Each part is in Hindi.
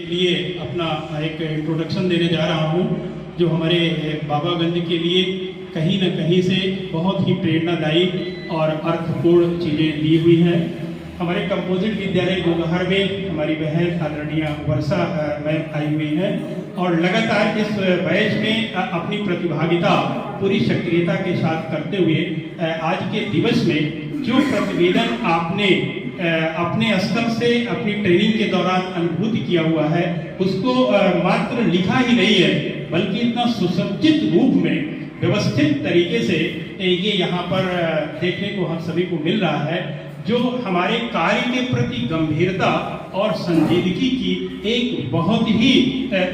लिए अपना एक इंट्रोडक्शन देने जा रहा हूं, जो हमारे बाबागंज के लिए कहीं न कहीं से बहुत ही प्रेरणादायी और अर्थपूर्ण चीज़ें दी हुई हैं। हमारे कंपोजिट विद्यालय गोगहर में हमारी बहन आदरणीय वर्षा मैम आई हुई हैं और लगातार इस बैच में अपनी प्रतिभागिता पूरी सक्रियता के साथ करते हुए आज के दिवस में जो प्रतिवेदन आपने अपने स्तर से अपनी ट्रेनिंग के दौरान अनुभूति किया हुआ है, उसको मात्र लिखा ही नहीं है बल्कि इतना सुसज्जित रूप में व्यवस्थित तरीके से ये यहाँ पर देखने को हम सभी को मिल रहा है, जो हमारे कार्य के प्रति गंभीरता और संजीदगी की एक बहुत ही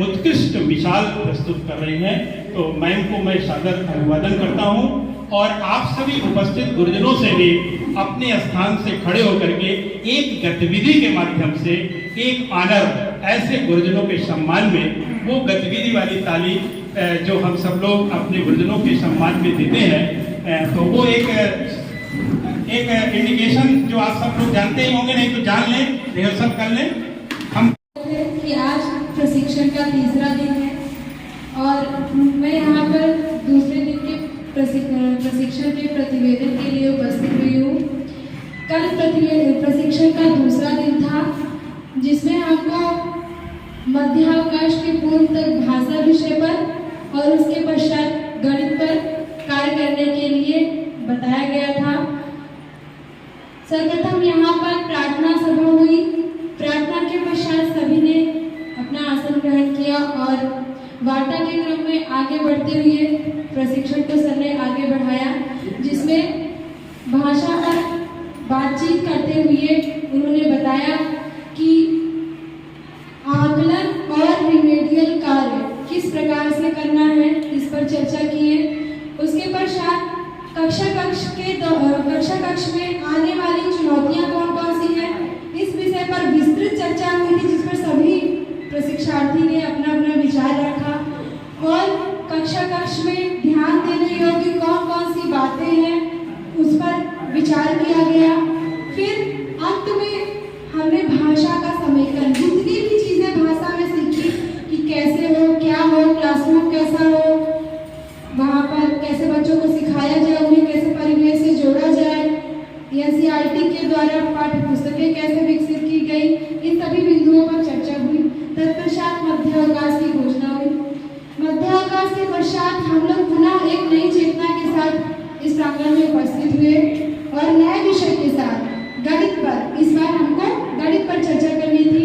उत्कृष्ट मिसाल प्रस्तुत कर रहे हैं। तो मैम को मैं सादर अभिवादन करता हूँ और आप सभी उपस्थित गुरुजनों से भी अपने स्थान से खड़े होकर के एक गतिविधि के माध्यम से एक ऑनर ऐसे गुरुजनों के सम्मान में, वो गतिविधि वाली ताली जो हम सब लोग अपने गुरुजनों के सम्मान में देते हैं, तो वो एक इंडिकेशन जो आप सब लोग जानते ही होंगे, नहीं तो जान लें, रिहर्सल कर लें। हम कि आज प्रशिक्षण का तीसरा दिन है और मैं यहाँ पर दूसरे दिन के प्रशिक्षण के प्रतिवेदन के लिए उपस्थित हुई हूँ। कल प्रशिक्षण का दूसरा दिन था, जिसमें हमको मध्यावकाश के पूर्व तक भाषा विषय पर और उसके पश्चात गणित पर कार्य करने के लिए बताया गया था। सर्वप्रथम यहाँ पर प्रार्थना सभा हुई। प्रार्थना के पश्चात सभी ने अपना आसन ग्रहण किया और वार्ता के क्रम में आगे बढ़ते हुए प्रशिक्षण को सर ने आगे बढ़ाया, जिसमें भाषा पर बातचीत करते हुए उन्होंने बताया कि आकलन और रिमेडियल कार्य किस प्रकार से करना है, इस पर चर्चा की है। उसके पश्चात कक्षा कक्ष में आने वाली चुनौतियां कौन कौन सी है, इस विषय पर विस्तृत चर्चा हुई थी, जिस पर सभी प्रशिक्षार्थी ने अपना अपना विचार रखा और कक्षा कक्ष में ध्यान देने योग्य कौन कौन सी बातें हैं, उस पर विचार किया गया। फिर अंत में हमने भाषा का समेकन, जितनी भी चीजें भाषा में सीखी कि कैसे हो, क्या हो, क्लासरूम कैसा हो, वहाँ पर कैसे बच्चों को सिखाया जाए, उन्हें कैसे परिवेश से जोड़ा जाए, एनसीईआरटी के द्वारा पाठ्य पुस्तकें कैसे विकसित की गई, इन सभी बिंदुओं पर चर्चा हुई। तत्पश्चात मध्यावकाश की घोषणा हुई। मध्यावकाश के पश्चात हम लोग पुनः एक नई चेतना के साथ इस प्रांगण में उपस्थित हुए और नए विषय के साथ गणित पर, इस बार हमको गणित पर चर्चा करनी थी,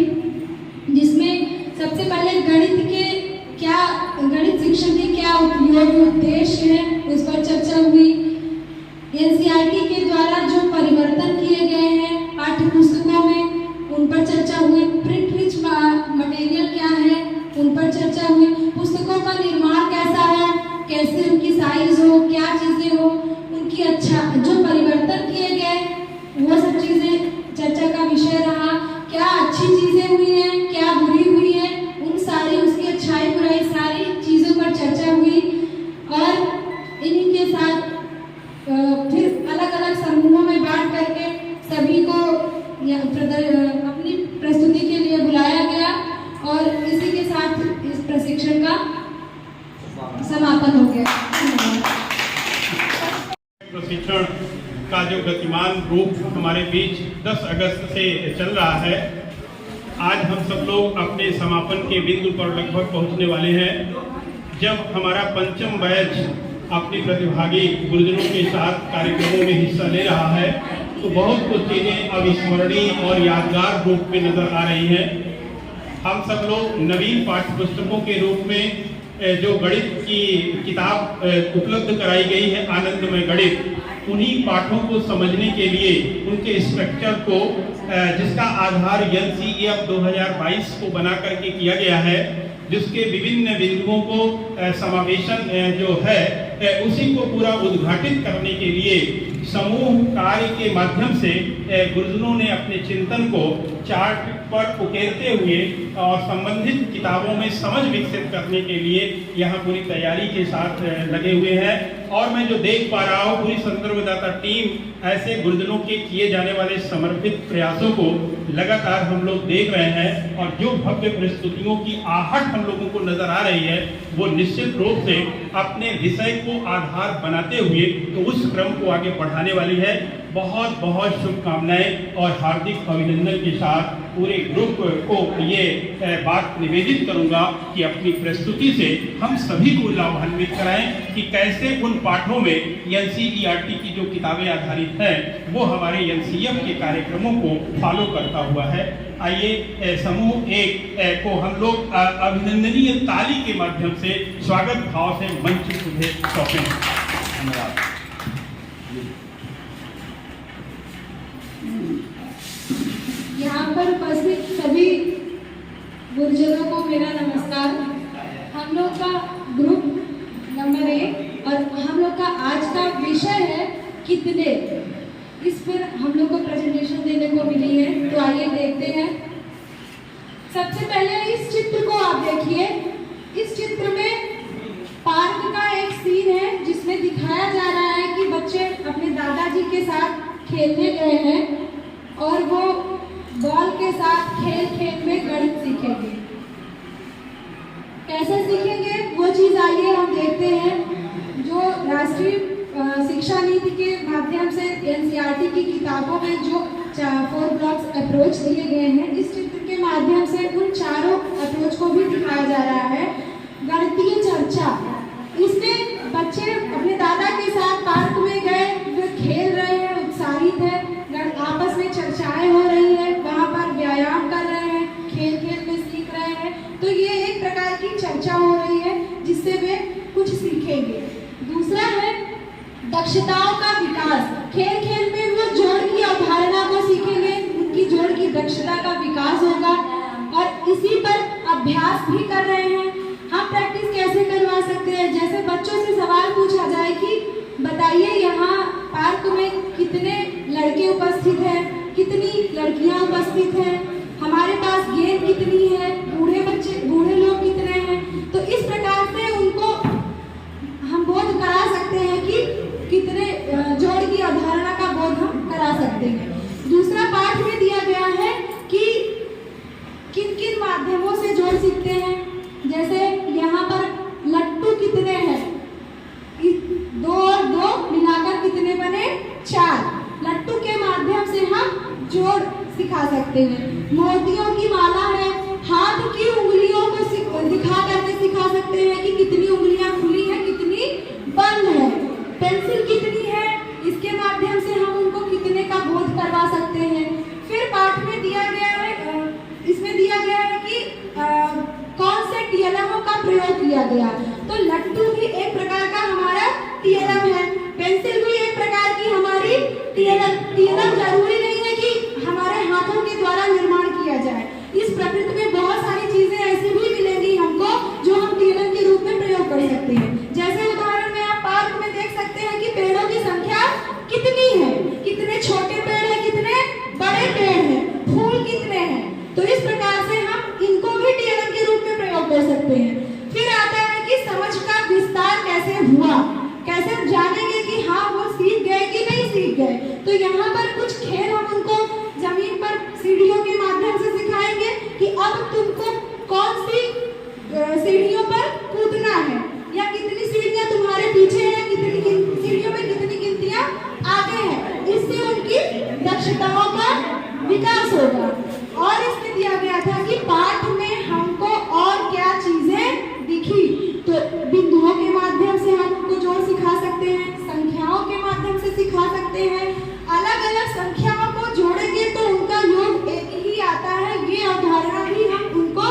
जिसमें सबसे पहले गणित शिक्षण के क्या उपयोग उद्देश्य है, उस पर चर्चा हुई। एनसीईआरटी के द्वारा जो परिवर्तन किए गए हैं पाठ्य पुस्तकों में, उन पर चर्चा हुई। प्रिंट रिच मटेरियल क्या है, उन पर चर्चा हुई। पुस्तकों का निर्माण कैसा है, कैसे उनकी साइज हो, क्या चीजें हो, उनकी जो परिवर्तन किए गए, वो सब चीजें चर्चा का विषय रहा। क्या अच्छी चीजें हुई हैं, क्या बुरी हुई है, उन सारी उसकी अच्छाई बुराई सारी चीजों पर चर्चा हुई और इन्हीं के साथ फिर अलग अलग समूहों में बांट करके सभी को अपनी प्रस्तुति के लिए बुलाया गया और इसी के साथ इस प्रशिक्षण का समापन हो गया। प्रशिक्षण का जो गतिमान रूप हमारे बीच 10 अगस्त से चल रहा है, आज हम सब लोग अपने समापन के बिंदु पर लगभग पहुंचने वाले हैं, जब हमारा पंचम बैच अपनी प्रतिभागी गुरुजनों के साथ कार्यक्रमों में हिस्सा ले रहा है, तो बहुत कुछ चीज़ें अविस्मरणीय और यादगार रूप में नजर आ रही हैं। हम सब लोग नवीन पाठ्य पुस्तकों के रूप में जो गणित की किताब उपलब्ध कराई गई है, आनंदमय गणित, उन्हीं पाठों को समझने के लिए उनके स्ट्रक्चर को, जिसका आधार एनसीईएफ 2022 को बना करके किया गया है, जिसके विभिन्न बिंदुओं को समावेशन जो है उसी को पूरा उद्घाटित करने के लिए समूह कार्य के माध्यम से गुरुजनों ने अपने चिंतन को चार्ट पर उकेरते हुए और संबंधित किताबों में समझ विकसित करने के लिए यहाँ पूरी तैयारी के साथ लगे हुए हैं। और मैं जो देख पा रहा हूँ, पूरी संदर्भदाता टीम ऐसे गुरुजनों के किए जाने वाले समर्पित प्रयासों को लगातार हम लोग देख रहे हैं और जो भव्य प्रस्तुतियों की आहट हम लोगों को नजर आ रही है, वो निश्चित रूप से अपने विषय को आधार बनाते हुए तो उस क्रम को आगे बढ़ाने वाली है। बहुत बहुत शुभकामनाएं और हार्दिक अभिनंदन के साथ पूरे ग्रुप को ये बात निवेदित करूंगा कि अपनी प्रस्तुति से हम सभी को लाभान्वित कराएं कि कैसे उन पाठों में एनसीईआरटी की जो किताबें आधारित हैं वो हमारे एनसीएम के कार्यक्रमों को फॉलो करता हुआ है। आइए समूह एक को हम लोग अभिनंदनीय ताली के माध्यम से स्वागत भाव से मंच सुधे सौंपें। धन्यवाद। यहाँ पर उपस्थित सभी गुरुजनों को मेरा नमस्कार। हम लोग का ग्रुप नंबर 1 और हम लोग का आज का विषय है कितने। इस पर हम लोग को प्रेजेंटेशन देने को मिली है, तो आइए देखते हैं। सबसे पहले इस चित्र को आप देखिए। इस चित्र में पार्क का एक सीन है जिसमें दिखाया जा रहा है कि बच्चे अपने दादाजी के साथ खेलने गए हैं और वो बॉल के साथ खेल खेल में गणित सीखेंगे। कैसे सीखेंगे वो चीज आइए हम देखते हैं। जो राष्ट्रीय शिक्षा नीति के माध्यम से एनसीईआरटी की किताबों में जो 4 ब्लॉक्स अप्रोच दिए गए हैं, इस चित्र के माध्यम से उन चारों अप्रोच को भी दिखाया जा रहा है। गणितीय चर्चा, इसमें बच्चे अपने दादा के साथ पार्क में गए, वे खेल रहे हैं, उत्साहित है, आपस में चर्चाएं हो रही है, वहाँ पर व्यायाम कर रहे हैं, खेल खेल में सीख रहे हैं। तो ये एक प्रकार की चर्चा हो रही है जिससे वे कुछ सीखेंगे। दूसरा है दक्षताओं का विकास। खेल खेल में वो जोड़ की अवधारणा को सीखेंगे, उनकी जोड़ की दक्षता का विकास होगा और इसी पर अभ्यास भी कर रहे हैं। हम प्रैक्टिस कैसे करवा सकते हैं? जैसे बच्चों से सवाल पूछा जाए कि बताइए यहाँ पार्क में कितने लड़के उपस्थित हैं, कितनी लड़कियां उपस्थित हैं, हमारे पास गेंद कितनी है, बूढ़े लोग कितने हैं। तो इस प्रकार से उनको हम बोध करा सकते हैं कि कितने जोड़ की अवधारणा का बोध हम करा सकते हैं। दूसरा पाठ में दिया गया है कि किन किन माध्यमों से जोड़ सीखते हैं। जैसे यहाँ पर लट्टू कितने हैं, 2 और 2 मिलाकर कितने बने, 4। लट्टू के माध्यम से हम जोड़ सिखा सकते हैं। मोतियों की माला है, हाथ की उंगलियों को दिखा करके सिखा सकते हैं कि कितनी उंगलियां खुली हैं, कितनी बंद है। पेंसिल कितनी है, इसके माध्यम से हम उनको कितने का बोध करवा सकते हैं। फिर पाठ में दिया गया है, इसमें दिया गया है कि कौन से टीएलएमओ का प्रयोग किया गया। तो लट्टू भी एक प्रकार का हमारा टीएलएम है, पेंसिल भी एक प्रकार की हमारी टीएलएम जरूरी नहीं है कि हमारे हाथों के द्वारा निर्माण किया जाए। इस प्रकृति में बहुत सारी चीजें ऐसी भी मिलेंगी हमको जो हम टीएलएम के रूप में प्रयोग कर सकते हैं। जैसे उदाहरण में आप पार्क में देख सकते हैं कि पेड़ों की संख्या कितनी है, कितने छोटे पेड़ है, कितने बड़े पेड़ है, फूल कितने हैं। तो इस प्रकार से हम इनको भी टीएलएम के रूप में प्रयोग कर सकते हैं। फिर आता है कि समझ का विस्तार कैसे हुआ, कैसे हम जानेंगे कि हाँ वो सीख गए कि नहीं सीख गए। तो यहाँ पर कुछ खेल हम उनको जमीन पर सीढ़ियों के माध्यम से सिखाएंगे कि अब तुमको कौन सी सीढ़ियों पर कूदना है, या कितनी सीढ़ियाँ तुम्हारे पीछे है, कितनी सीढ़ियों में कितनी गिनतियाँ आगे हैं। इससे उनकी दक्षताओं का विकास होगा। और इसमें दिया गया था कि पाठ में हमको और क्या चीजें दिखी, तो बिंदुओं के माध्यम से हम उनको जोड़ सिखा सकते हैं, संख्याओं के माध्यम से सिखा सकते हैं। अलग अलग संख्याओं को जोड़ेंगे तो उनका योग एक ही आता है, ये अवधारणा भी हम उनको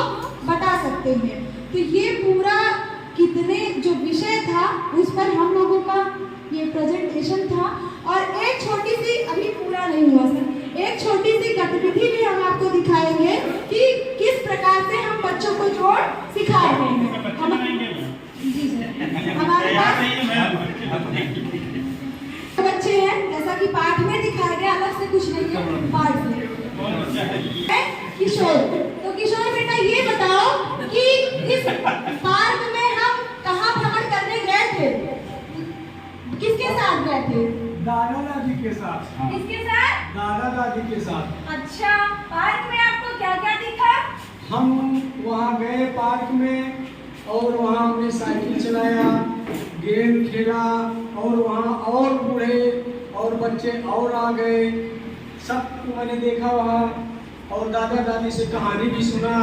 बता सकते हैं। तो ये पूरा कितने जो विषय था उस पर हम लोगों का ये प्रेजेंटेशन था। और एक छोटी सी, अभी पूरा नहीं हुआ सर, एक छोटी सी गतिविधि भी हम आपको दिखाएंगे कि किस प्रकार से हम बच्चों को जोड़ सिखा रहे हैं। जी सर, हमारे पास बच्चे हैं, जैसा कि पाठ में दिखाया गया, अलग से कुछ नहीं है, पाठ में। किशोर, तो किशोर बेटा ये बताओ कि इस पार्क में हम कहाँ भ्रमण करने गए थे, किसके साथ गए थे? दादा दादी के साथ। किसके साथ? दादा दादी के साथ। अच्छा, पार्क में आपको क्या क्या दिखा? हम वहाँ गए पार्क में और वहाँ हमने साइकिल चलाया, गेम खेला और वहाँ और बूढ़े और बच्चे और आ गए, सबको मैंने देखा वहाँ और दादा दादी से कहानी भी सुना।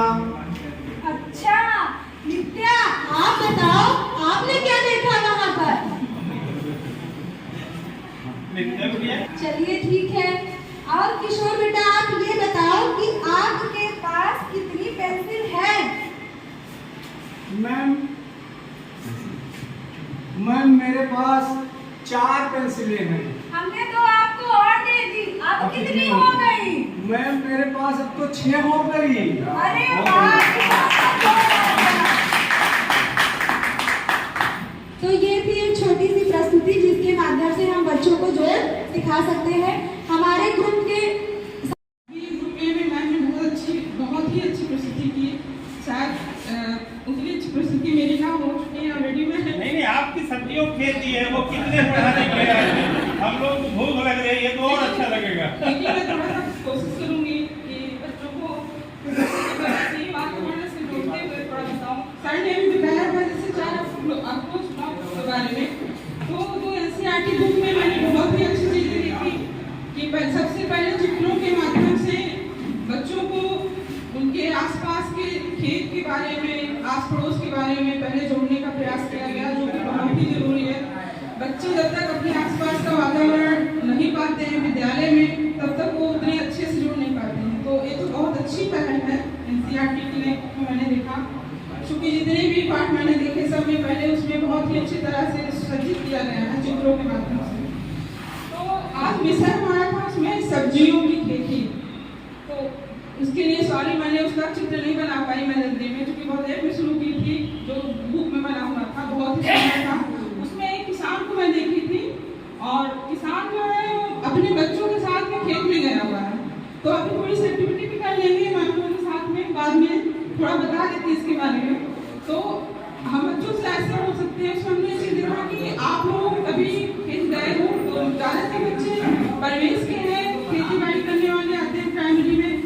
अच्छा, नित्या आप बताओ, आपने क्या देखा वहाँ पर? चलिए ठीक है। और किशोर बेटा, आप ये बताओ कि आपके पास कितनी पेंसिल है? मैम मेरे पास 4 पेंसिलें हैं। हमने तो आपको और दे दी, अब कितनी हो गई? मैम मेरे पास अब तो 6 हो गई। अरे वाह! तो ये थी एक छोटी सी प्रस्तुति जिसके माध्यम से हम बच्चों को जो सिखा सकते हैं। हमारे ग्रुप के मैम ने बहुत ही अच्छी प्रस्तुति की। शायद उतनी अच्छी प्रस्तुति मेरी ना हो चुकी है ऑलरेडी। मैं नहीं, आपकी सब्जियों खेती है, वो कितने पढ़ाने के लिए हम लोग को भूख लग रही है तो और अच्छा लगेगा। लेकिन मैं थोड़ा सा कोशिश करूंगी कि बच्चों को सही बात से जोड़ते हुए थोड़ा बताऊं। सर ने भी बताया था जैसे 4 अप्रोच ब्लॉक के बारे में, तो एनसीईआरटी बुक में मैंने बहुत ही अच्छी चीजें देखी कि सबसे पहले चित्रों के माध्यम से बच्चों को उनके आसपास के खेत के बारे में, आस पड़ोस के बारे में पहले जोड़ने का प्रयास किया गया, जो कि बहुत ही जरूरी है। बच्चे जब तक अपने आसपास का वातावरण नहीं पाते हैं विद्यालय में, तब तक वो उतने अच्छे से जुड़ नहीं पाते हैं। तो ये तो बहुत अच्छी पहल है एनसीईआरटी की ने मैंने देखा, क्योंकि जितने भी पाठ मैंने देखे सब में पहले उसमें बहुत ही अच्छी तरह से सज्जित किया गया है चित्रों के माध्यम से। तो आज विषय हमारा था उसमें सब्जियों की खेती। तो उसके लिए सॉरी मैंने उसका चित्र नहीं बना पाई मैं जल्दी में, क्योंकि बहुत देर में शुरू की थी, जो बुक में बना हुआ था बहुत ही सुंदर था। उसमें एक किसान को मैं देखी थी और किसान जो है अपने बच्चों के साथ में खेत में गया हुआ है। तो अभी थोड़ी सी एक्टिविटी भी कर लेंगे मैं आप लोगों के साथ में, बाद में थोड़ा बता देती इसके बारे में। तो हम बच्चों से ऐसा हो सकते हैं, हमने ये चीज देखा कि आप लोग अभी खेत गए हो तो ज़्यादातर बच्चे परिवेश के हैं, खेती बाड़ी करने वाले आते हैं प्राइमरी में,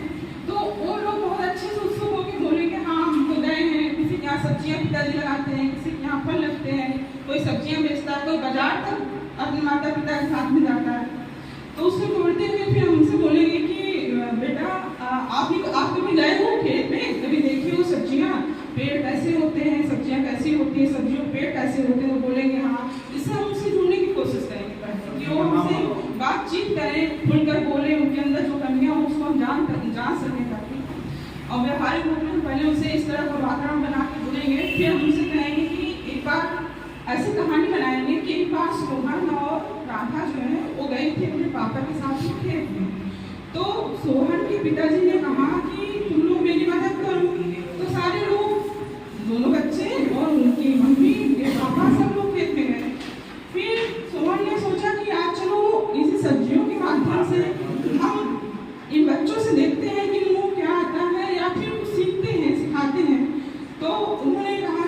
तो वो लोग बहुत अच्छे से उत्सुक होकर बोलेंगे हाँ हम तो गए हैं, किसी के यहाँ सब्जियाँ पिताजी लगाते हैं, किसी के यहाँ फल लगते हैं, कोई सब्जियाँ बेचता है, कोई बाजार तक अपने माता पिता के साथ में जाता है। तो उससे जोड़ते हुए फिर हमसे बोलेंगे कि बेटा आप कभी गए हो खेत में, कभी देखी हो सब्जियाँ, पेड़ कैसे होते हैं, सब्जियाँ कैसी होती हैं, सब्जियों के पेड़ कैसे होते हैं, तो बोलेंगे हाँ। इससे हम उससे जुड़ने की कोशिश करेंगे कि वो हमसे बातचीत करें, खुलकर बोले, उनके अंदर जो कमियाँ हो उसको हम जान सकें ताकि। और व्यावहारिक रूप में पहले उसे इस तरह का वातावरण बना के जुड़ेंगे, फिर हम उनसे कहेंगे कि एक बार ऐसी कहानी बनाएंगे कि एक बार सोहन और राधा जो है वो गई थी अपने पापा के साथ खेत में। तो सोहन के पिताजी ने कहा कि तुम लोग मेरी मदद करो, तो सारे लोग, दोनों बच्चे और उनकी मम्मी उनके पापा सब लोग खेत में गए। फिर सोहन ने सोचा कि आज चलो इसी सब्जियों के माध्यम से हम इन बच्चों से देखते हैं कि उनको क्या आता है या फिर कुछ सीखते हैं, सिखाते हैं। तो उन्होंने कहा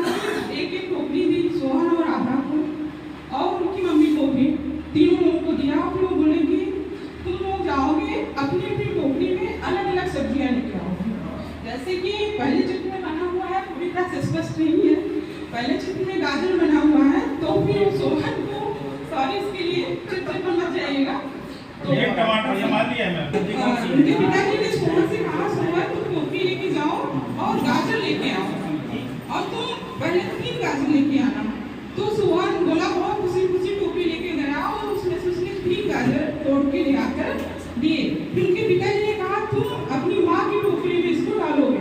कि एक टोकरी दी सोहन और राधा को और उनकी मम्मी को भी, तीनों लोगों को दिया। फिर वो बोले कि तुम लोग जाओगे अपनी अपनी टोकरी में अलग अलग सब्जियां लेके आओगे। जैसे कि पहले चित्र में बना हुआ है, पूरी तरह से स्पष्ट नहीं है, पहले चित्र में गाजर बना हुआ है, तो फिर सोहन को, सॉरी इसके लिए चित्र पर मत जाइएगा, तो एक टमाटर संभाल लिया मैं। उनके पिताजी ने सोहन से कहा सोहन तुम टोकरी लेके जाओ और गाजर लेके आओ और तुम पहले 3 गाजर लेके आना। तो सोहन बोला बहुत खुशी खुशी टोकरी लेके गया और उसमें से उसने 3 गाजर तोड़ के ले आकर दिए। फिर उनके पिताजी ने कहा तुम अपनी माँ की टोकरी में इसको डालोगे,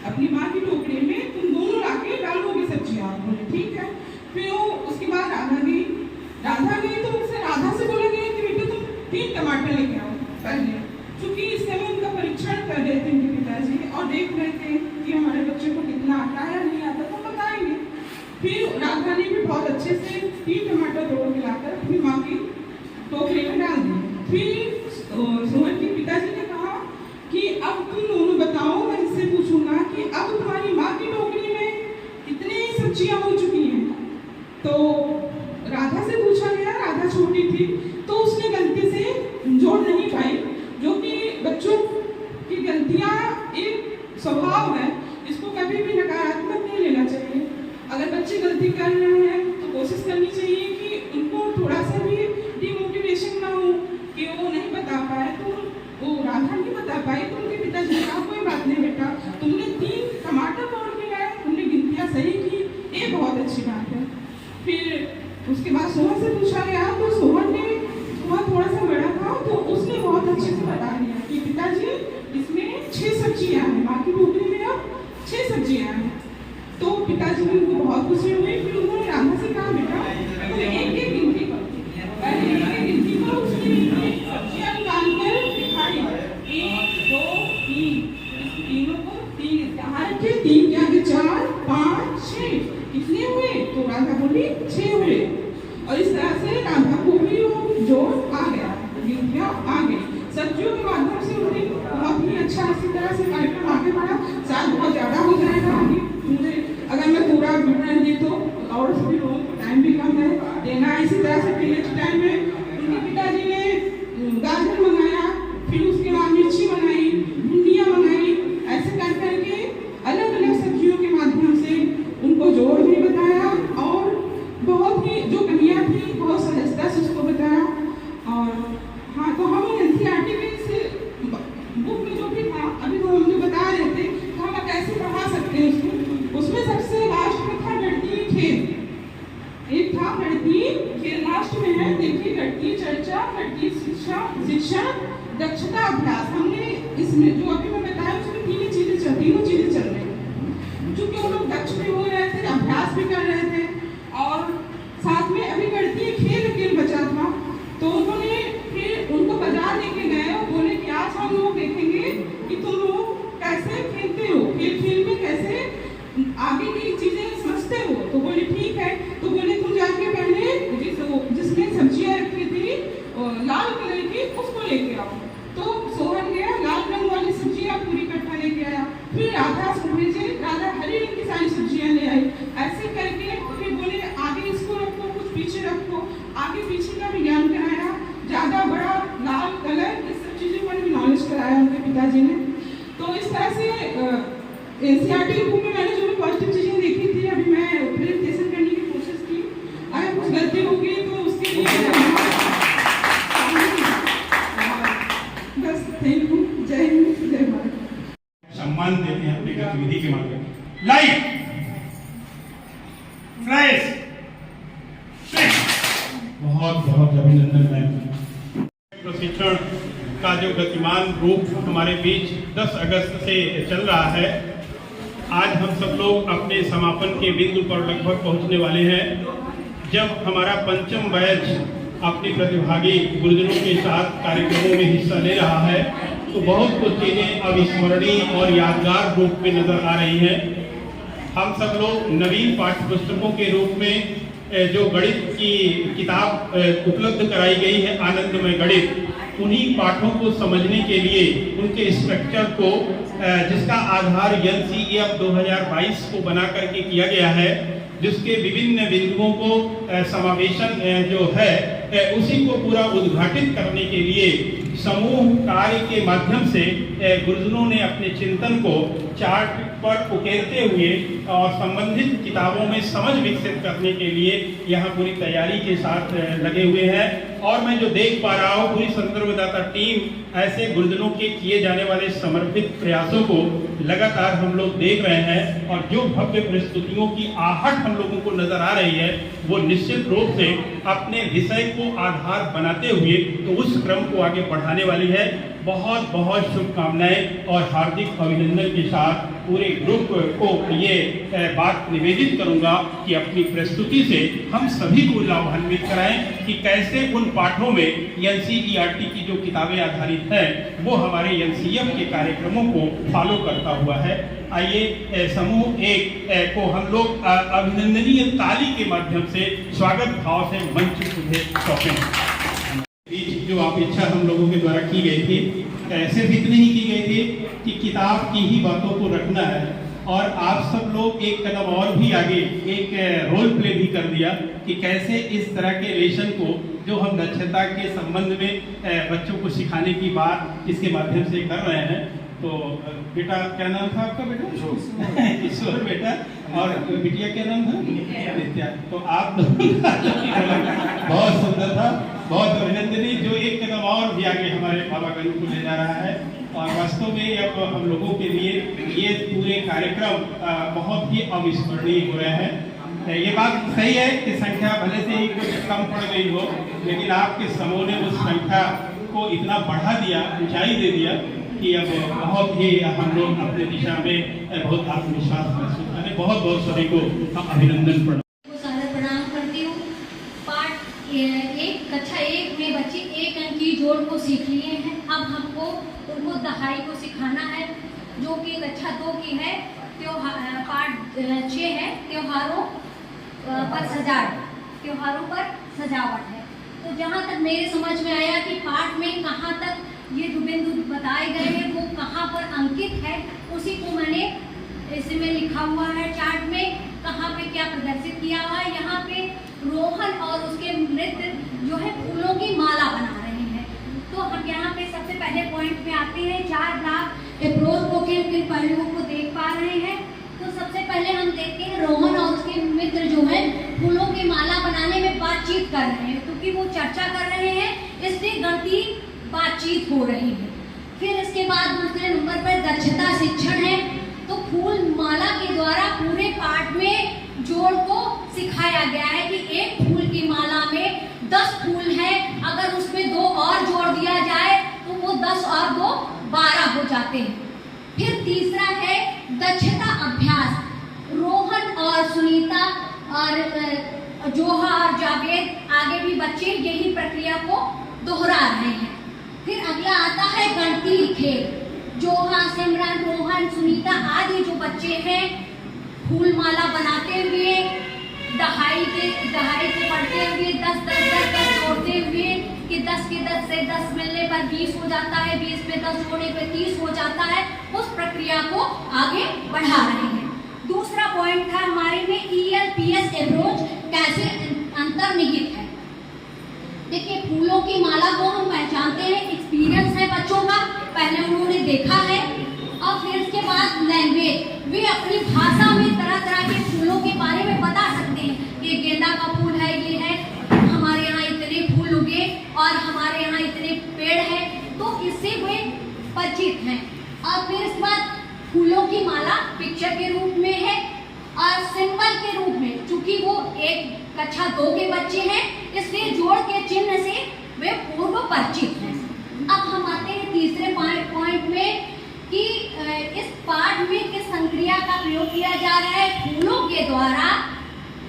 अपनी माँ की टोकरी में तुम दोनों लाके डालोगे सब्जियाँ। बोले ठीक है। फिर वो उसके बाद राधा गई तो उससे राधा से बोला गया कि बेटा तुम 3 टमाटर लेके आओ पहले, क्योंकि इस समय उनका परीक्षण कर रहे थे उनके पिताजी और देख रहे थे कि हमारे बच्चे को कितना आता है या नहीं आता, तो बताएंगे। फिर राधा ने भी बहुत अच्छे से 3 टमाटर तोड़ के लाकर अपनी माँ की टोकरी में डाल दिए। फिर सोहन के पिताजी ने कहा कि अब तुम दोनों बताओ, मैं इससे पूछूंगा कि अब तुम्हारी माँ की टोकरी में कितनी सब्जियां हो चुकी हैं। तो राधा से पूछा गया, राधा छोटी थी तो उसने गलती से जोड़ नहीं पाई, स्वभाव है, इसको कभी भी नकारात्मक नहीं लेना चाहिए। अगर बच्चे गलती कर रहे हैं तो कोशिश करनी चाहिए कि उनको थोड़ा सा भी डिमोटिवेशन ना हो कि वो नहीं बता पाए, तो वो राधा नहीं बता पाई तो उनके पिताजी ने कहा कोई बात नहीं बेटा, तुमने 3 टमाटर तोड़ के लाए, तुमने गिनतियाँ सही की, ये बहुत अच्छी बात है। फिर उसके बाद सोहन से पूछा गया तो सोहन थोड़ा सा बड़ा था तो उसने बहुत अच्छे से बता दिया कि पिताजी इसमें 6 सब्जियां हैं, बाकी टोकरी में अब 6 सब्जियां हैं। तो पिताजी ने उनको बहुत खुशी हुई। फिर उन्होंने राधा से कहा बेटा तुम एक गिनती करो, पहले एक गिनती करो, उसमें सब्जियां निकाल कर दिखाई 1 2 3, इस तीनों को 3 कहाँ रखे, 3 के आगे 4 5 6, कितने हुए? तो राधा बोली 6 हुए। और इस तरह से राधा को भी जोर आ गया, गिनतियाँ आ गई। सब्जियों के माध्यम से उन्हें बहुत ही अच्छा इसी तरह से कार्यक्रम आगे बढ़ा। शायद बहुत ज़्यादा हो जाएगा आगे, मुझे अगर मैं पूरा विवरण दी तो और भी टाइम भी कम है देना। इसी तरह से फिर नेक्स्ट टाइम में उनके पिताजी ने गाजर मंगाया, फिर उसके बाद मिर्ची बनाई, भिंडियाँ मंगाई, ऐसे कर करके अलग अलग सब्जियों के माध्यम से उनको जोड़ भी बताया और बहुत ही जो कमियाँ थी बहुत सहजता से उसको बताया। और हाँ, तो हम एनसीईआरटी के इस बुक में जो भी था अभी तो हम जो बता रहे थे तो हम कैसे पढ़ा सकते हैं उसको, उसमें सबसे लास्ट में था गणितीय खेल, एक था गणितीय खेल लास्ट में है, देखिए गणितीय चर्चा, गणितीय शिक्षा दक्षता अभ्यास। हमने इसमें जो अभी मैं बताया उसमें तीनों चीजें चल रही हैं, चूंकि वो लोग दक्ष भी हो रहे थे, अभ्यास भी कर रहे थे और साथ में अभी गणितीय खेल बचा था। तो उन्होंने फिर उनको बाजार लेके गए और बोले कि आज हम लोग देखेंगे कि तुम लोग कैसे खेलते हो, खेल में कैसे आगे की चीजें समझते हो। तो बोले ठीक है। तो बोले तुम जाके पहले जिसमें सब्जियां रखी थी लाल कलर की उसको लेके आओ। तो सोहन गया, लाल रंग वाली सब्जियां पूरी इकट्ठा लेके आया। फिर राधा को भेजे, राधा हरी रंग की सारी सब्जियां ले आई। ऐसे करके फिर बोले आगे इसको रखो, कुछ पीछे रखो, आगे पीछे का विज्ञान कराया, ज्यादा बड़ा लाल कलर, इस सब चीजों पर भी नॉलेज कराया उनके पिताजी ने। तो इस तरह से एनसीईआरटी बुक में मैंने जो भी पॉजिटिव चीजें देखी थी अभी मैं प्रेजेंटेशन करने की कोशिश की। अगर कुछ गलती होगी तो उसके लिए बस थैंक यू। जय हिंद, जय भारत। सम्मान देते हैं अपनी गतिविधि के माध्यम से। लाइट, फ्लैश, बहुत बहुत अभिनंदन मैम। प्रशिक्षण का जो गतिमान रूप हमारे बीच 10 अगस्त से चल रहा है, आज हम सब लोग अपने समापन के बिंदु पर लगभग पहुंचने वाले हैं। जब हमारा 5म बैच अपनी प्रतिभागी गुरुजनों के साथ कार्यक्रमों में हिस्सा ले रहा है तो बहुत कुछ चीज़ें अविस्मरणीय और यादगार रूप में नजर आ रही हैं। हम सब लोग नवीन पाठ्य पुस्तकों के रूप में जो गणित की किताब उपलब्ध कराई गई है, आनंदमय गणित, उन्हीं पाठों को समझने के लिए उनके स्ट्रक्चर को जिसका आधार एनसीईएफ 2022 को बना करके किया गया है, जिसके विभिन्न बिंदुओं को समावेशन जो है उसी को पूरा उद्घाटित करने के लिए समूह कार्य के माध्यम से गुरुजनों ने अपने चिंतन को चार्ट पर उकेरते हुए और संबंधित किताबों में समझ विकसित करने के लिए यहाँ पूरी तैयारी के साथ लगे हुए हैं। और मैं जो देख पा रहा हूँ, पूरी संदर्भदाता टीम ऐसे गुरुजनों के किए जाने वाले समर्पित प्रयासों को लगातार हम लोग देख रहे हैं और जो भव्य प्रस्तुतियों की आहट हम लोगों को नजर आ रही है वो निश्चित रूप से अपने विषय को आधार बनाते हुए तो उस क्रम को आगे बढ़ाने वाली है। बहुत बहुत शुभकामनाएं और हार्दिक अभिनंदन के साथ पूरे ग्रुप को ये बात निवेदित करूंगा कि अपनी प्रस्तुति से हम सभी को लाभान्वित कराएं कि कैसे उन पाठों में एनसीईआरटी की जो किताबें आधारित हैं वो हमारे एनसीईएफ के कार्यक्रमों को फॉलो करता हुआ है। आइए समूह 1 को हम लोग अभिनंदनीय ताली के माध्यम से स्वागत भाव से मंच उन्हें सौंपें। जो अपेक्षा हम लोगों के द्वारा की गई थी, सिर्फ इतनी ही की गई थी कि किताब की ही बातों को रखना है और आप सब लोग एक कदम और भी आगे एक रोल प्ले भी कर दिया कि कैसे इस तरह के लेसन को जो हम दक्षता के संबंध में बच्चों को सिखाने की बात इसके माध्यम से कर रहे हैं तो बेटा क्या नाम था आपका बेटा? ईश्वर बेटा। और बिटिया क्या नाम था? नित्या। तो आप बहुत सुंदर था, बहुत अभिनंदनीय, जो एक कदम और भी आगे हमारे बाबा गणू को ले जा रहा है। और वास्तव में अब हम लोगों के लिए ये पूरे कार्यक्रम बहुत ही अविस्मरणीय हो रहे हैं। ये बात सही है कि संख्या भले से ही कुछ कम पड़ गई हो, लेकिन आपके समूह ने उस संख्या को इतना बढ़ा दिया, ऊंचाई दे दिया कि अब बहुत ही हम लोग अपने दिशा में बहुत आत्मविश्वास महसूस करें। बहुत बहुत सभी को अभिनंदन प्रणाम करती हूँ। पाठ एक कक्षा 1 में बच्चे 1 अंक की जोड़ को सीख लिए हैं। अब हमको उनको दहाई को सिखाना है, जो कि कक्षा 2 की है। पाठ 6 है त्योहारों पर सजावट है। तो जहाँ तक मेरे समझ में आया कि पाठ में कहाँ तक ये जो बिंदु बताए गए हैं वो कहाँ पर अंकित है, उसी को मैंने इसमें लिखा हुआ है चार्ट में, कहाँ पे क्या प्रदर्शित किया हुआ है। यहाँ पे रोहन और उसके मित्र जो है फूलों की माला बना रहे हैं। तो हम यहाँ पे सबसे पहले पॉइंट में आते हैं। 4 लाख अप्रोच को किन पहलुओं को देख पा रहे हैं। तो सबसे पहले हम देखते हैं रोहन और उसके मित्र जो है फूलों की माला बनाने में बातचीत कर रहे हैं, क्योंकि वो चर्चा कर रहे हैं, इसलिए गणती बातचीत हो रही है। फिर इसके बाद दूसरे नंबर पर दक्षता शिक्षण है। तो फूल माला के द्वारा पूरे पाठ में जोड़ को सिखाया गया है कि एक फूल की माला में 10 फूल है, अगर उसमें 2 और जोड़ दिया जाए तो वो 10 और 2 12 हो जाते हैं। फिर तीसरा है दक्षता अभ्यास। रोहन और सुनीता और जोहा और जावेद आगे भी बच्चे यही प्रक्रिया को दोहरा रहे हैं। फिर अगला आता है गणती खेल। जोहा, सिमरन, रोहन, सुनीता आदि जो बच्चे हैं फूल माला बनाते हुए, दहाई को पढ़ते हुए 10 जोड़ते हुए कि 10 के 10 से 10 मिलने पर 20 हो जाता है, 20 पे 10 जोड़ने पे 30 हो जाता है, उस प्रक्रिया को आगे बढ़ा रहे हैं। दूसरा पॉइंट था हमारे में ELPS अप्रोच कैसे अंतर्निहित है। देखिए फूलों की माला को हम पहचानते हैं, एक्सपीरियंस है बच्चों का, पहले उन्होंने देखा है। और फिर इसके बाद लैंग्वेज, वे अपनी भाषा में तरह तरह के फूलों के बारे में बता सकते हैं। ये गेंदा का फूल है, ये है, हमारे यहाँ इतने फूल उगे और हमारे यहाँ इतने पेड़ है, तो इससे वे परिचित हैं। और फिर इसके बाद फूलों की माला पिक्चर के रूप में है और सिंबल के रूप में, चूंकि वो एक कक्षा 2 के बच्चे हैं, इसलिए जोड़ के चिन्ह से वे पूर्व परिचित हैं। अब हम आते हैं तीसरे पॉइंट में कि इस पाठ में किस संक्रिया का प्रयोग किया जा रहा है। फूलों के द्वारा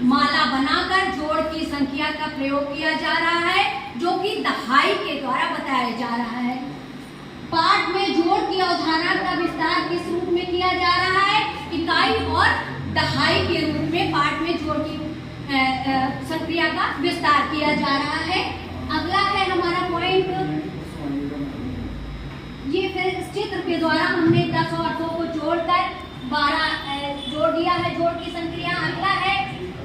माला बनाकर जोड़ की संख्या का प्रयोग किया जा रहा है, जो कि दहाई के द्वारा बताया जा रहा है। पाठ में जोड़ की अवधारणा का विस्तार किस रूप में किया जा रहा है, इकाई और दहाई के रूप में पाठ में जोड़ की संक्रिया का विस्तार किया जा रहा है। अगला है हमारा पॉइंट, ये फिर इस चित्र के द्वारा हमने 10 और 2 को जोड़कर 12 जोड़ दिया है जोड़ की संक्रिया। अगला है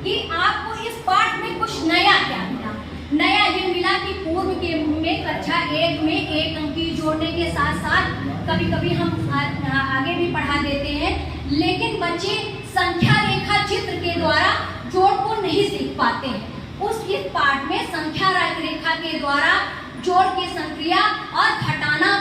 कि आपको इस पाठ में कुछ नया क्या मिला। नया ये मिला कि पूर्व के में कक्षा 1 में 1 अंकी जोड़ने के साथ साथ कभी कभी हम आगे भी पढ़ा देते हैं, लेकिन बच्चे संख्या रेखा चित्र के द्वारा जोड़ को नहीं सीख पाते हैं। इस पाठ में संख्या रेखा के द्वारा जोड़ की संक्रिया और घटाना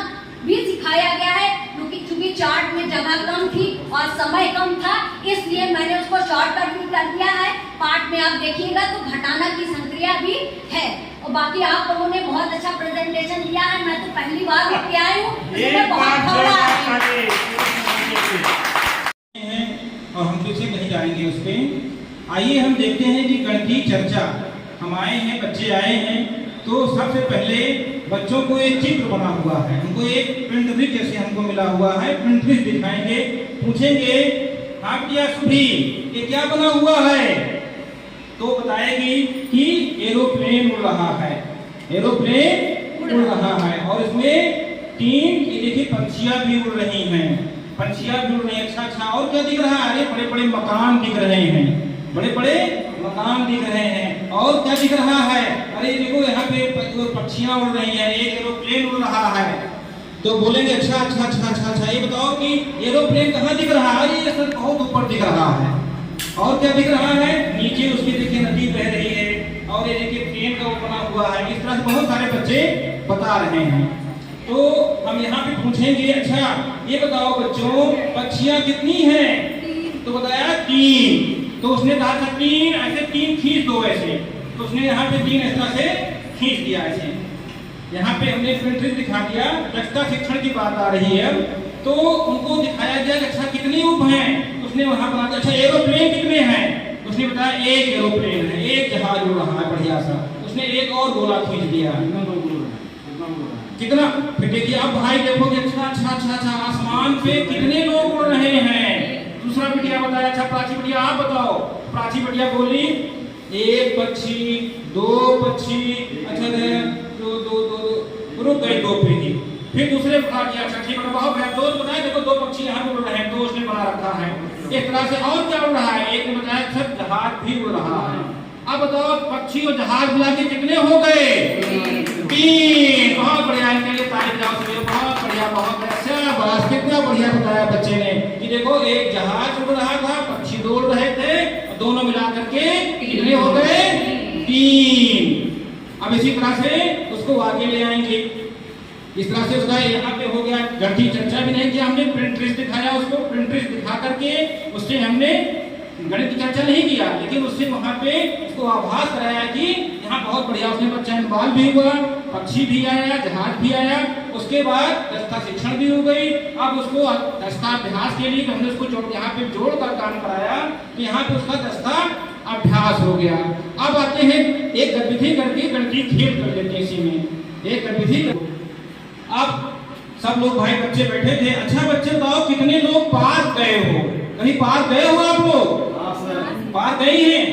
भी सिखाया गया है, क्योंकि चार्ट में जगह कम थी और समय कम था, इसलिए मैंने उसको शॉर्टकट भी कर दिया है। पाठ में आप देखिएगा तो घटाना की संक्रिया भी है। और बाकी आप लोगों ने बहुत अच्छा प्रेजेंटेशन दिया है, मैं तो पहली बार होके आई हूँ, और हम पीछे कहीं जाएंगे उस पर। आइए हम देखते हैं कि गणितीय चर्चा। हम आए हैं, बच्चे आए हैं, तो सबसे पहले बच्चों को एक चित्र बना हुआ है, उनको एक प्रिंट भी जैसे हमको मिला हुआ है, प्रिंट भी दिखाएंगे, पूछेंगे आप क्या सुभी ये क्या बना हुआ है, तो बताएगी कि एरोप्लेन उड़ रहा है, एरोप्लेन उड़ रहा है। और इसमें 3 ये देखिए पंछियां भी उड़ रही हैं, पंछियां भी उड़ रही हैं। अच्छा, और क्या दिख रहा है? अरे बड़े बड़े मकान दिख रहे हैं, बड़े बड़े मकान दिख रहे हैं। और क्या दिख रहा है? अरे देखो यहाँ पे पक्षियां उड़ रही हैं, एक एरोप्लेन उड़ रहा है। तो बोलेंगे अच्छा अच्छा अच्छा अच्छा अच्छा, ये बताओ कि एरोप्लेन कहाँ दिख रहा है? ये सर बहुत ऊपर दिख रहा है। और क्या दिख रहा है? नीचे उसकी देखिए नदी बह रही है, और ये देखिए ट्रेन का वो बना हुआ है। इस तरह से बहुत सारे बच्चे बता रहे हैं। तो हम यहाँ पे पूछेंगे, अच्छा ये बताओ बच्चों, पक्षियाँ कितनी हैं? तो बताया 3। तो उसने कहा था 3, ऐसे 3 खींच दो ऐसे। तो उसने यहाँ पे 3 इस तरह से खींच दिया ऐसे। यहाँ पे हमने प्रिंट दिखा दिया। दक्षता शिक्षण की बात आ रही है, तो उनको दिखाया गया कि अच्छा कितने उप हैं। उसने वहाँ बना दिया, अच्छा एरोप्लेन कितने हैं? उसने बताया 1 एरोप्लेन है, 1 जहाज उड़ रहा है बढ़िया सा। उसने एक और गोला खींच दिया। कितना? फिर देखिए अब भाई देखोगे, अच्छा अच्छा अच्छा अच्छा, आसमान पे कितने लोग उड़ रहे हैं? दूसरा बिटिया बताया, अच्छा प्राची बिटिया आप बताओ। प्राची बिटिया बोली 1 पक्षी, 2 पक्षी, अच्छा दो रुक गए 2 पे ही। फिर दूसरे बता दिया, अच्छा ठीक बताओ मैं 2 बताया, देखो 2 पक्षी यहाँ उड़ रहे हैं, 2 उसने बना रखा है। इस तरह से और क्या उड़ रहा है? एक ने बताया सब जहाज भी उड़ रहा है। अब बताओ पक्षी और जहाज मिला के कितने हो गए? 3। बहुत बढ़िया, इनके लिए तारीफ जाओ सभी, बहुत बढ़िया, बहुत अच्छा, बस कितना बढ़िया बताया बच्चे ने कि देखो एक जहाज उड़ रहा था, पक्षी 2 उड़ रहे थे, दोनों मिला करके कितने हो गए? 3। अब इसी तरह से उसको आगे ले आएंगे। इस तरह से उसका यहाँ पे हो गया। गणितीय चर्चा भी नहीं किया हमने, प्रिंट ट्रेस दिखाया उसको, प्रिंट ट्रेस दिखा करके उससे हमने गणित की चर्चा नहीं किया, लेकिन उससे वहाँ पे उसको आभास कराया कि यहाँ बहुत बढ़िया। उसने बच्चा बाल भी हुआ, पक्षी भी आया, जहाज भी आया। उसके बाद दस्ता शिक्षण भी हो गई। अब उसको दस्ता अभ्यास के लिए हमने उसको यहाँ पे जोड़कर काम कराया कि यहाँ पे उसका दस्ता अभ्यास हो गया। अब आते हैं एक गतिविधि करके गणितीय खेल कर लेते हैं इसी में। एक गतिविधि, अब सब लोग भाई बच्चे बैठे थे। अच्छा बच्चे बताओ कितने लोग पार्क गए हो? कहीं पार्क गए हो आप लोग? पार्क गए हैं?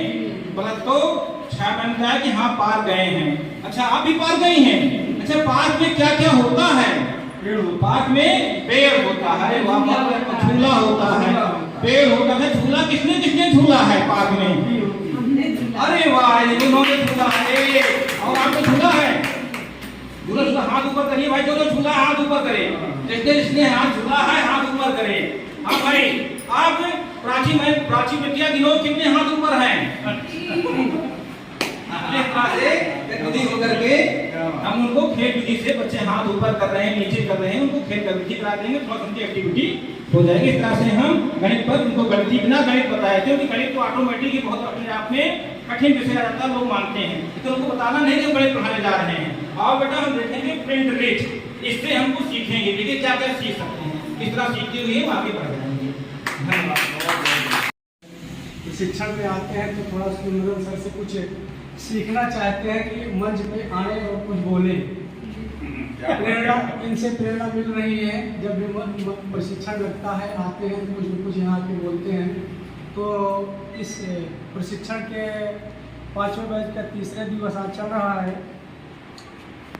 बोला तो अच्छा बनता है कि हाँ पार्क गए हैं। अच्छा आप भी पार्क गए हैं? अच्छा पार्क में क्या क्या होता है? पार्क में पेड़ होता है, वहाँ पर झूला होता है, पेड़ होता है। झूला किसने किसने झूला है पार्क में? अरे वाह, ये उन्होंने झूला है। और आपने झूला है? झूला झूला हाथ ऊपर करिए भाई, जो झूला हाथ ऊपर करे। जिसने जिसने हाथ झूला है हाथ ऊपर करे। हाँ भाई, आप प्राची बिटिया गिनो कितने हाथ ऊपर हैं? इस तरह से गतिविधि होकर के हम उनको खेल विधि से बच्चे हाथ ऊपर कर रहे हैं, नीचे कर रहे हैं, उनको खेल गतिविधि करा देंगे, थोड़ा उनकी एक्टिविटी हो जाएगी। इस तरह से हम गणित पर उनको गणित बिना गणित बताए, क्योंकि गणित तो ऑटोमेटिक ही बहुत अपने आप में कठिन विषय आ जाता है, लोग मानते हैं, लेकिन उनको बताना नहीं कि गणित पढ़ाने जा रहे हैं। और बेटा हम देखेंगे प्रिंट रीच, इससे हमको सीखेंगे, देखिए क्या क्या सीख सकते हैं। इस तरह सीखते हुए हम आगे बढ़ जाएंगे। धन्यवाद। शिक्षण में आते हैं तो थोड़ा सुंदरम सर से कुछ सीखना चाहते हैं कि मंच पे आए और कुछ बोले। प्रेरणा, इनसे प्रेरणा मिल रही है। जब भी प्रशिक्षण लगता है आते हैं तो कुछ न कुछ यहाँ के बोलते हैं। तो इस प्रशिक्षण के 5वें बैच का 3रा दिवस आज चल रहा है।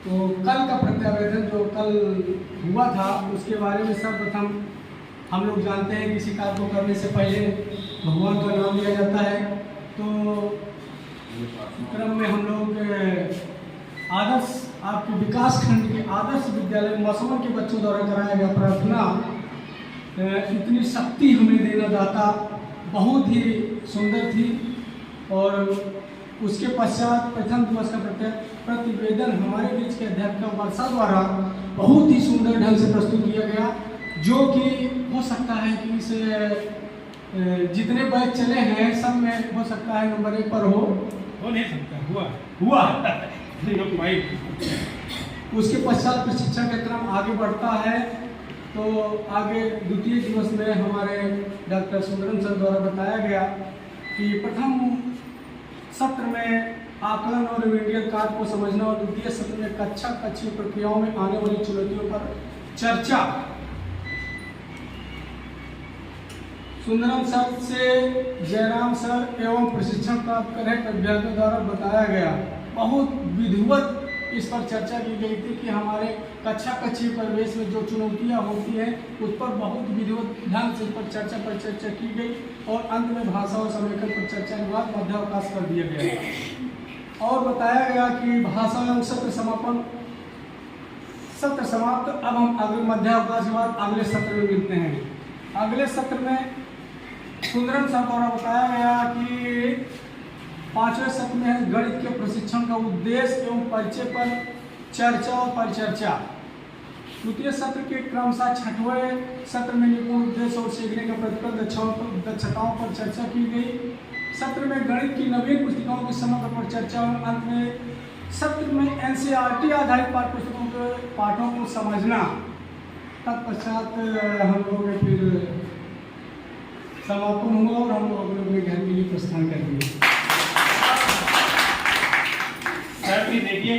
तो कल का प्रत्यावेदन जो कल हुआ था उसके बारे में सर्वप्रथम हम लोग जानते हैं किसी कार्य को करने से पहले भगवान का नाम लिया जाता है। तो क्रम में हम लोग आदर्श आपके विकास खंड के आदर्श विद्यालय मसवन के बच्चों द्वारा कराया गया प्रार्थना इतनी शक्ति हमें देना दाता बहुत ही सुंदर थी। और उसके पश्चात प्रथम दिवस का प्रतिवेदन हमारे बीच के अध्यक्ष वर्षा द्वारा बहुत ही सुंदर ढंग से प्रस्तुत किया गया, जो कि हो सकता है कि इस जितने बैच चले हैं सब में हो सकता है नंबर 1 पर हो नहीं सकता, हुआ भाई। उसके पश्चात प्रशिक्षण का क्रम आगे बढ़ता है। तो आगे द्वितीय दिवस में हमारे डॉक्टर सुंदरम सर द्वारा बताया गया कि प्रथम सत्र में आकलन और रिमेडियल कार्य को समझना और द्वितीय सत्र में कक्षीय प्रक्रियाओं में आने वाली चुनौतियों पर चर्चा। सुंदरम सर से जयराम सर एवं प्रशिक्षण प्राप्त कर रहे अभ्यर्थियों द्वारा बताया गया। बहुत विधिवत इस पर चर्चा की गई थी कि हमारे कक्षीय परिवेश में जो चुनौतियां होती हैं उस पर बहुत विधिवत ढंग से इस पर चर्चा की गई। और अंत में भाषा और समेकन पर चर्चा के बाद मध्यावकाश कर दिया गया। और बताया गया कि भाषा एवं सत्र समापन सत्र समाप्त। अब हम अगले मध्यावकाश के बाद अगले सत्र में मिलते हैं। अगले सत्र में सुंदरम सर द्वारा बताया गया कि 5वें सत्र में है गणित के प्रशिक्षण का उद्देश्य एवं परिचय पर चर्चा और परिचर्चा। द्वितीय सत्र के क्रमशः 6वें सत्र में निपुण उद्देश्य और सीखने के प्रतिफल दक्षताओं पर चर्चा की गई। सत्र में गणित की नवीन पुस्तिकाओं की समग्र पर चर्चा और अंत में सत्र में NCERT आधारित पाठ्य पुस्तकों के पाठों को समझना। तत्पश्चात हम लोग फिर समापन होगा और हम लोग अपने घर के लिए प्रस्थान करेंगे। सर प्लीज देखिए।